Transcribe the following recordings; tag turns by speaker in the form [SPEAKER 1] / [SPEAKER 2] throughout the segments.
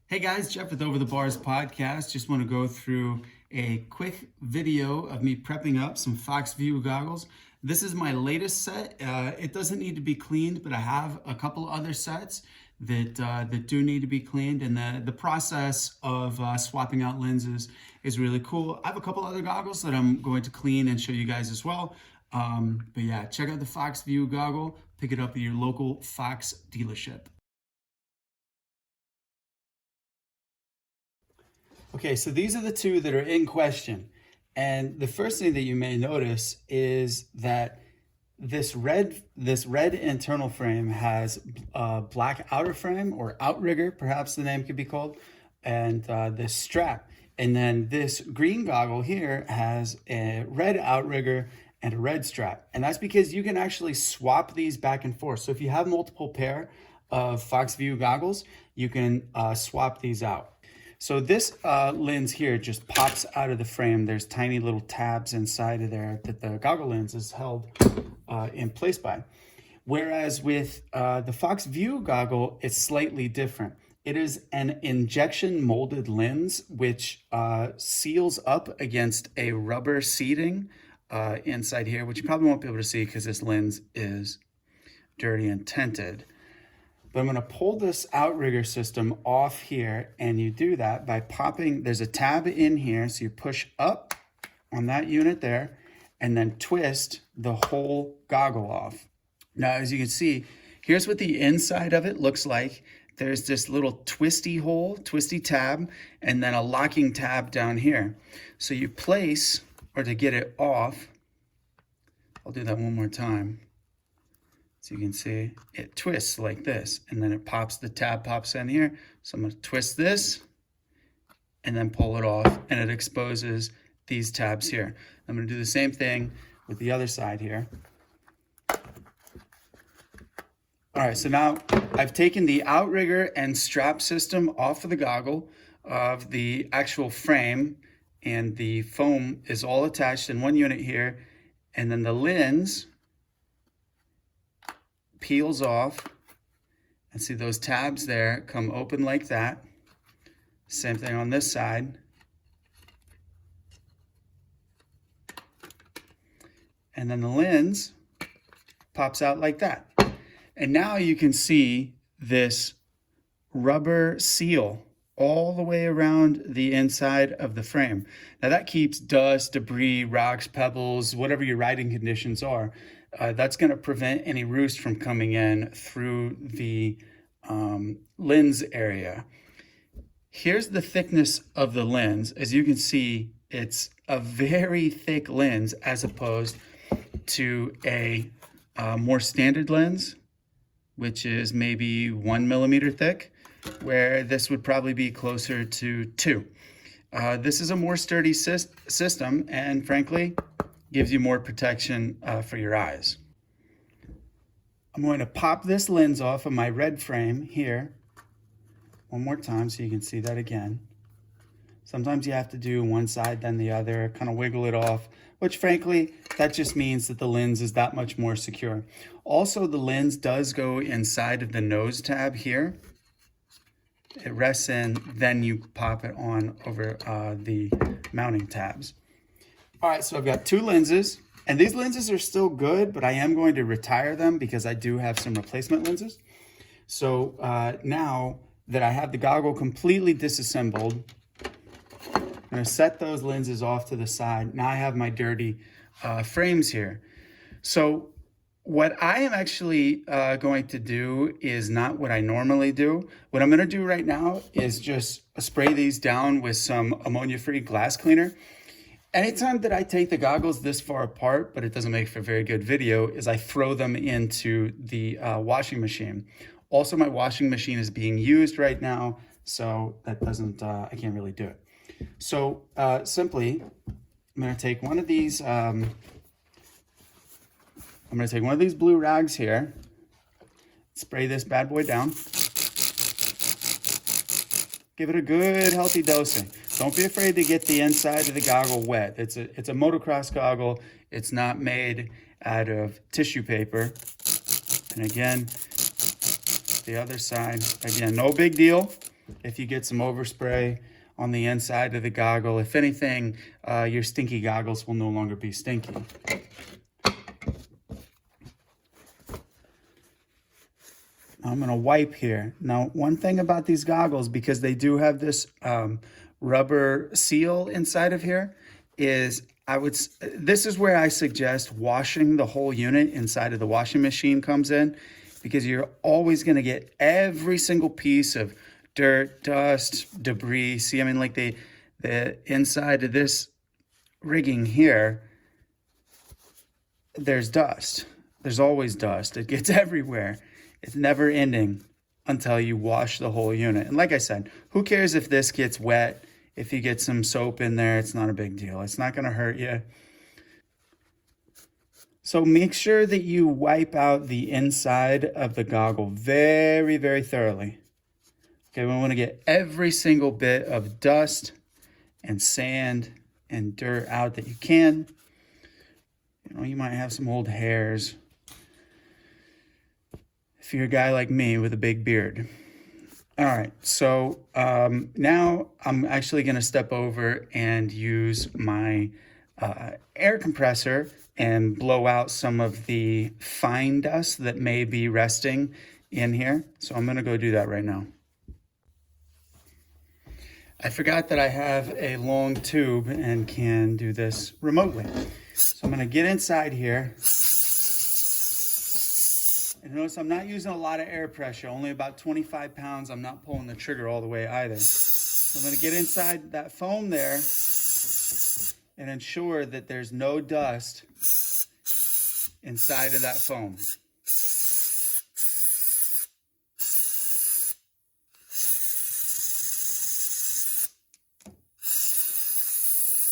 [SPEAKER 1] Hey guys, Jeff with Over the Bars podcast. Just want to go through a quick video of me prepping up some Fox Vue goggles. This is my latest set. It doesn't need to be cleaned, but I have a couple other sets that do need to be cleaned. And the process of swapping out lenses is really cool. I have a couple other goggles that I'm going to clean and show you guys as well. But yeah, check out the Fox Vue goggle. Pick it up at your local Fox dealership. Okay, so these are the two that are in question. And the first thing that you may notice is that this red internal frame has a black outer frame, or outrigger, perhaps the name could be called, and this strap. And then this green goggle here has a red outrigger and a red strap. And that's because you can actually swap these back and forth. So if you have multiple pair of Fox Vue goggles, you can swap these out. So this lens here just pops out of the frame. There's tiny little tabs inside of there that the goggle lens is held in place by. Whereas with the Fox Vue goggle, it's slightly different. It is an injection molded lens which seals up against a rubber seating inside here, which you probably won't be able to see because this lens is dirty and tinted. But I'm going to pull this outrigger system off here, and you do that by popping, there's a tab in here, so you push up on that unit there, and then twist the whole goggle off. Now, as you can see, here's what the inside of it looks like. There's this little twisty tab, and then a locking tab down here. So you place, or to get it off, I'll do that one more time. So you can see it twists like this, and then it pops, the tab pops in here. So I'm going to twist this and then pull it off, and it exposes these tabs here. I'm going to do the same thing with the other side here. All right, so now I've taken the outrigger and strap system off of the goggle of the actual frame, and the foam is all attached in one unit here, and then the lens peels off, and see those tabs there come open like that. Same thing on this side. And then the lens pops out like that. And now you can see this rubber seal all the way around the inside of the frame. Now that keeps dust, debris, rocks, pebbles, whatever your riding conditions are. That's going to prevent any roost from coming in through the lens area. Here's the thickness of the lens. As you can see, it's a very thick lens as opposed to a more standard lens, which is maybe 1 millimeter thick, where this would probably be closer to 2. This is a more sturdy system, and frankly, gives you more protection for your eyes. I'm going to pop this lens off of my red frame here one more time so you can see that again. Sometimes you have to do one side then the other, kind of wiggle it off, which frankly, that just means that the lens is that much more secure. Also, the lens does go inside of the nose tab here. It rests in, then you pop it on over the mounting tabs. All right, so I've got two lenses, and these lenses are still good, but I am going to retire them because I do have some replacement lenses. So now that I have the goggle completely disassembled, I'm going to set those lenses off to the side. Now I have my dirty frames here. So what I am actually going to do is not what I normally do. What I'm going to do right now is just spray these down with some ammonia-free glass cleaner. Anytime that I take the goggles this far apart, but it doesn't make for very good video, is I throw them into the washing machine. Also, my washing machine is being used right now, so that doesn't, I can't really do it. So simply, I'm going to take one of these, blue rags here, spray this bad boy down. Give it a good healthy dosing. Don't be afraid to get the inside of the goggle wet. It's a motocross goggle. It's not made out of tissue paper. And again, the other side, again, no big deal. if you get some overspray on the inside of the goggle. If anything, your stinky goggles will no longer be stinky. I'm going to wipe here. Now, one thing about these goggles, because they do have this rubber seal inside of here, is this is where I suggest washing the whole unit inside of the washing machine comes in, because you're always going to get every single piece of dirt, dust, debris. See, I mean, like the inside of this rigging here, there's dust. There's always dust. It gets everywhere. It's never ending until you wash the whole unit. And like I said, who cares if this gets wet? If you get some soap in there, it's not a big deal. It's not going to hurt you. So make sure that you wipe out the inside of the goggle very, very thoroughly. Okay, we want to get every single bit of dust and sand and dirt out that you can. You know, you might have some old hairs if you're a guy like me with a big beard. All right, so now I'm actually going to step over and use my air compressor and blow out some of the fine dust that may be resting in here. So I'm going to go do that right now. I forgot that I have a long tube and can do this remotely. So I'm going to get inside here. And notice I'm not using a lot of air pressure, only about 25 pounds. I'm not pulling the trigger all the way either. So I'm going to get inside that foam there and ensure that there's no dust inside of that foam.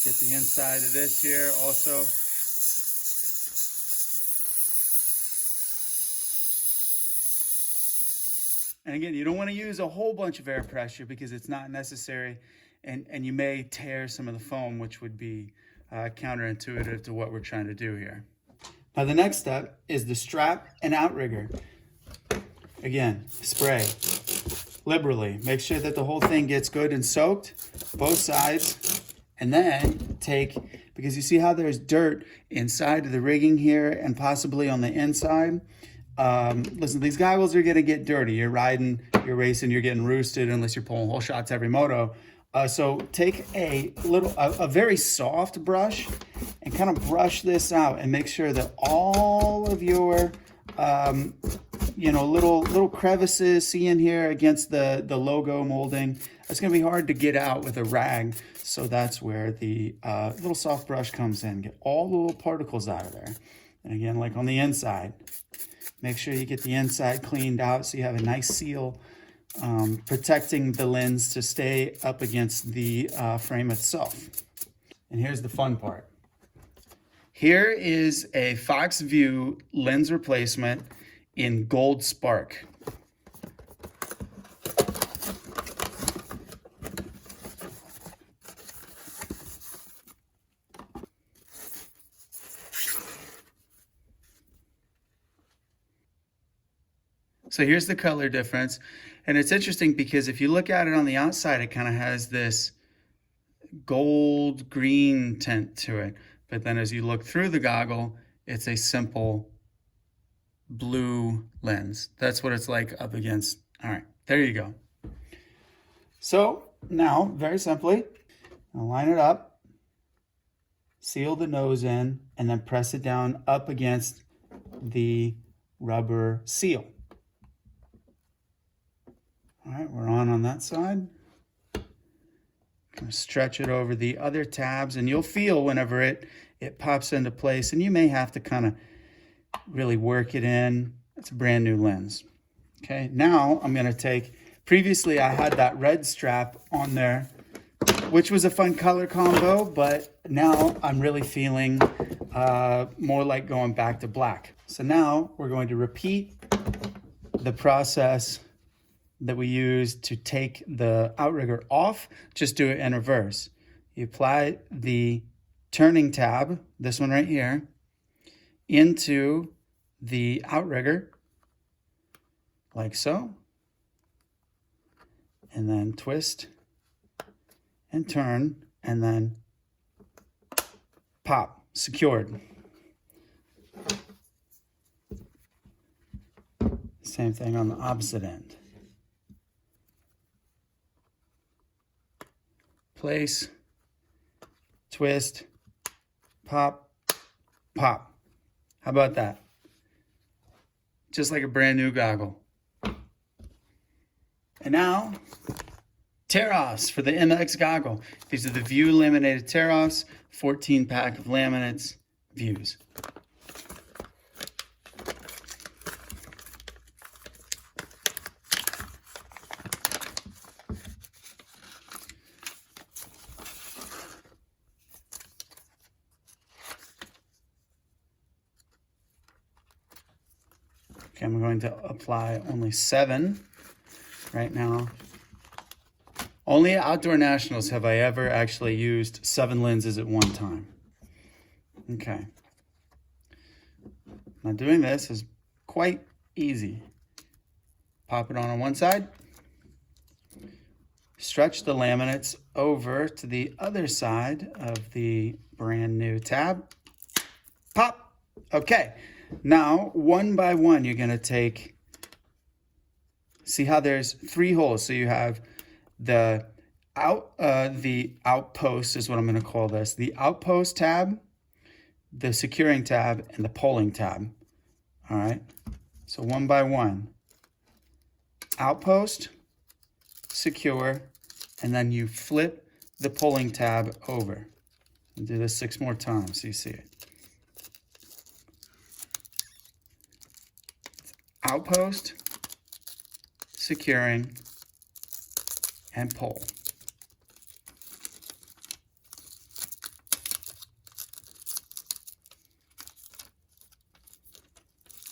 [SPEAKER 1] Get the inside of this here also. And again, you don't want to use a whole bunch of air pressure because it's not necessary, and you may tear some of the foam, which would be counterintuitive to what we're trying to do here. Now the next step is the strap and outrigger. Again, spray liberally. Make sure that the whole thing gets good and soaked, both sides, and then take, because you see how there's dirt inside of the rigging here and possibly on the inside. Listen, these goggles are going to get dirty. You're riding, you're racing, you're getting roosted unless you're pulling whole shots every moto. So take a very soft brush and kind of brush this out and make sure that all of your, little crevices, see in here against the logo molding, it's going to be hard to get out with a rag. So that's where the little soft brush comes in. Get all the little particles out of there. And again, like on the inside, make sure you get the inside cleaned out so you have a nice seal protecting the lens to stay up against the frame itself. And here's the fun part. Here is a Fox Vue lens replacement in Gold Spark. So here's the color difference. And it's interesting because if you look at it on the outside, it kind of has this gold green tint to it. But then as you look through the goggle, it's a simple blue lens. That's what it's like up against. All right, there you go. So now, very simply, I'll line it up, seal the nose in, and then press it down up against the rubber seal. All right, we're on that side. Gonna stretch it over the other tabs, and you'll feel whenever it pops into place, and you may have to kind of really work it in. It's a brand new lens. Okay, now I'm gonna take, previously I had that red strap on there, which was a fun color combo, but now I'm really feeling more like going back to black. So now we're going to repeat the process that we use to take the outrigger off, just do it in reverse. You apply the turning tab, this one right here, into the outrigger, like so. and then twist and turn, and then pop, secured. Same thing on the opposite end. Place, twist, pop, pop. How about that? Just like a brand new goggle. And now, tear-offs for the MX goggle. These are the Vue laminated tear-offs, 14 pack of laminates, Vues. Okay, I'm going to apply only 7 right now. Only at Outdoor Nationals have I ever actually used 7 lenses at one time. Okay. Now doing this is quite easy. Pop it on one side. Stretch the laminates over to the other side of the brand new tab. Pop. Okay. Now, one by one, you're going to take, see how there's 3 holes. So you have the outpost is what I'm going to call this. The outpost tab, the securing tab, and the polling tab. All right. So one by one. Outpost, secure, and then you flip the polling tab over. And do this 6 more times so you see it. Outpost, securing, and pull.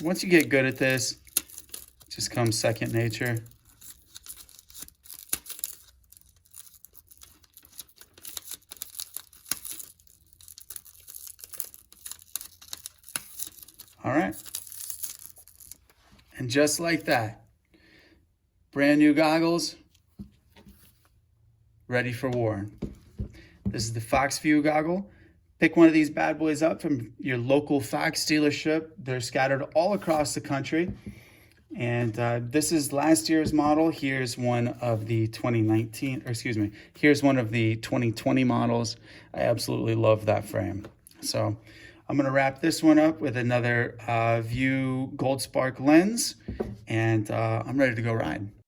[SPEAKER 1] Once you get good at this, it just comes second nature. All right. And just like that, brand new goggles, ready for war. This is the Fox Vue goggle. Pick one of these bad boys up from your local Fox dealership. They're scattered all across the country. And this is last year's model. Here's one of the 2019, or excuse me, here's one of the 2020 models. I absolutely love that frame. So I'm going to wrap this one up with another Vue Gold Spark lens, and I'm ready to go ride.